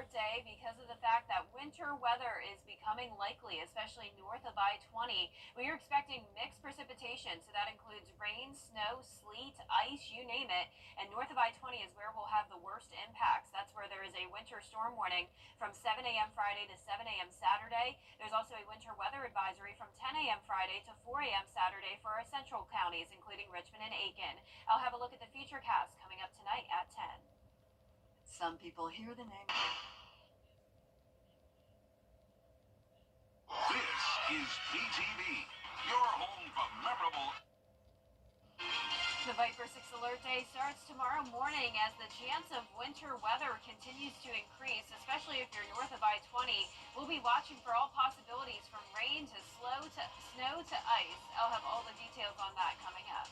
alert day because of the fact that winter weather is becoming likely, especially north of I-20. We are expecting mixed precipitation, so that includes rain, snow, sleet, ice, you name it. And north of I-20 is where we'll have the worst impacts. That's where there is a winter storm warning from 7 a.m. Friday to 7 a.m. Saturday. There's also a winter weather advisory from 10 a.m. Friday to 4 a.m. Saturday for our central counties, including Richmond and Aiken. I'll have a look at the futurecast coming up tonight at 10. Some people hear the name. This is PTV, your home for memorable. The Viper 6 Alert Day starts tomorrow morning as the chance of winter weather continues to increase, especially if you're north of I-20. We'll be watching for all possibilities from rain to snow to ice. I'll have all the details on that coming up.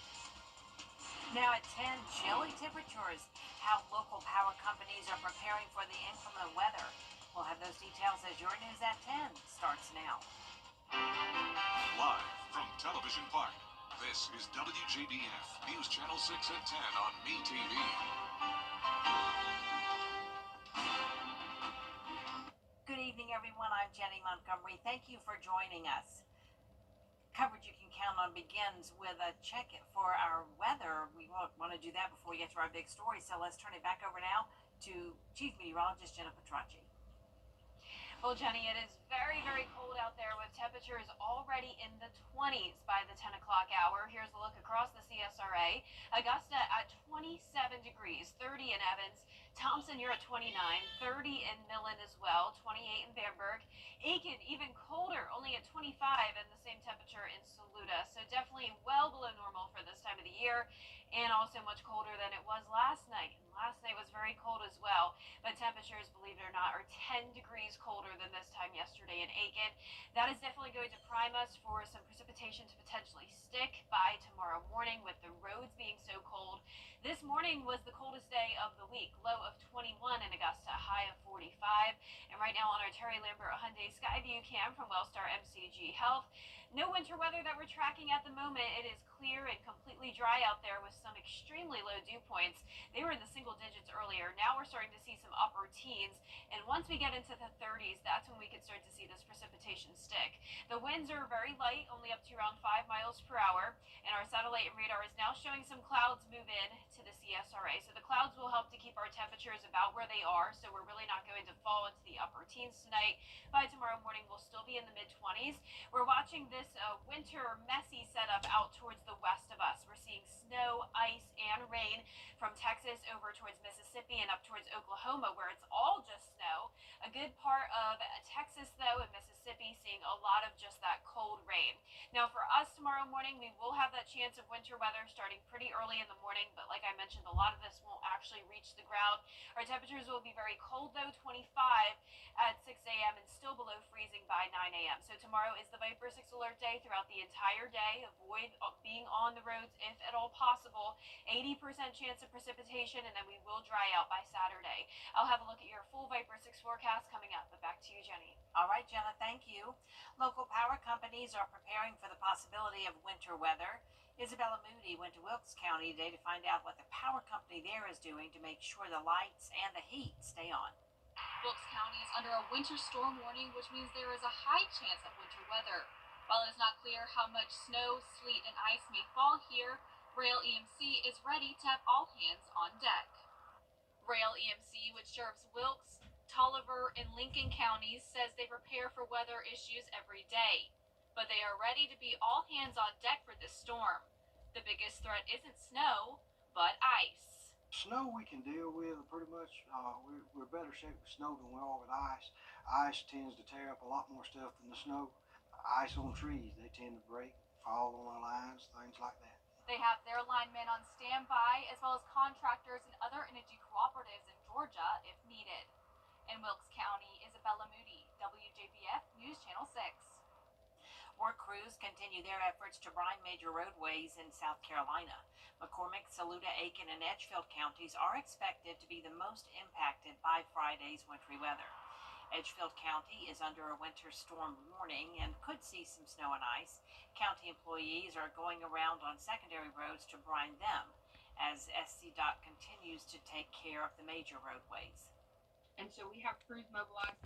Now at 10, chilly temperatures, how local power companies are preparing for the inclement weather. We'll have those details as your news at 10 starts now. Live from Television Park, this is WJBF News Channel 6 at 10 on MeTV. Good evening, everyone. I'm Jenny Montgomery. Thank you for joining us. Coverage you can count on begins with a check for our weather. We want to do that before we get to our big story, so let's turn it back over now to Chief Meteorologist Jenna Petracci. Well, Jenny, it is very, very cold out there with temperatures already in the 20s by the 10 o'clock hour. Here's a look across the CSRA. Augusta at 27 degrees, 30 in Evans. Thompson, you're at 29, 30 in Millen as well, 28 in Bamberg. Aiken, even colder, only at 25, and the same temperature in Saluda. So definitely well below normal for this time of the year, and also much colder than it was last night. And last night was very cold as well, but temperatures, believe it or not, are 10 degrees colder than this time yesterday in Aiken. That is definitely going to prime us for some precipitation to potentially stick by tomorrow morning with the roads being so cold. This morning was the coldest day of the week, low of 21 in Augusta, high of 45. And right now on our Terry Lambert Hyundai Skyview cam from Wellstar MCG Health, no winter weather that we're tracking at the moment. It is clear and completely dry out there with some extremely low dew points. They were in the single digits earlier. Now we're starting to see some upper teens. And once we get into the 30s, that's when we can start to see this precipitation stick. The winds are very light, only up to around 5 miles per hour. And our satellite radar is now showing some clouds move in to the CSRA. So the clouds will help to keep our temperatures about where they are. So we're really not going to fall into the upper teens tonight. By tomorrow morning, we'll still be in the mid-20s. We're watching this winter messy setup out towards the west of us. We're seeing snow, ice, and rain from Texas over towards Mississippi and up towards Oklahoma, where it's all just snow. A good part of Texas, though, and Mississippi, seeing a lot of just that cold rain. Now, for us tomorrow morning, we will have that chance of winter weather starting pretty early in the morning, but like I mentioned, a lot of this won't actually reach the ground. Our temperatures will be very cold, though, 25 at 6 a.m. and still below freezing by 9 a.m. So tomorrow is the Viper 6 Alert Day throughout the entire day. Avoid being on the roads if at all possible. 80% chance of precipitation, and then we will dry out by Saturday. I'll have a look at your full Viper 6 forecast coming up, but back to you, Jenny. All right, Jenna, thank you. Local power companies are preparing for the possibility of winter weather. Isabella Moody went to Wilkes County today to find out what the power company there is doing to make sure the lights and the heat stay on. Wilkes County is under a winter storm warning, which means there is a high chance of winter weather. While it is not clear how much snow, sleet, and ice may fall here, Rail EMC is ready to have all hands on deck. Rail EMC, which serves Wilkes, Tolliver, and Lincoln counties, says they prepare for weather issues every day. But they are ready to be all hands on deck for this storm. The biggest threat isn't snow, but ice. Snow we can deal with pretty much. We're better shape with snow than we are with ice. Ice tends to tear up a lot more stuff than the snow. Ice on trees, they tend to break, fall on the lines, things like that. They have their linemen on standby, as well as contractors and other energy cooperatives in Georgia if needed. In Wilkes County, Isabella Moody, WJBF News Channel 6. Work crews continue their efforts to brine major roadways in South Carolina. McCormick, Saluda, Aiken, and Edgefield counties are expected to be the most impacted by Friday's wintry weather. Edgefield County is under a winter storm warning and could see some snow and ice. County employees are going around on secondary roads to brine them as SCDOT continues to take care of the major roadways. And So we have crews mobilized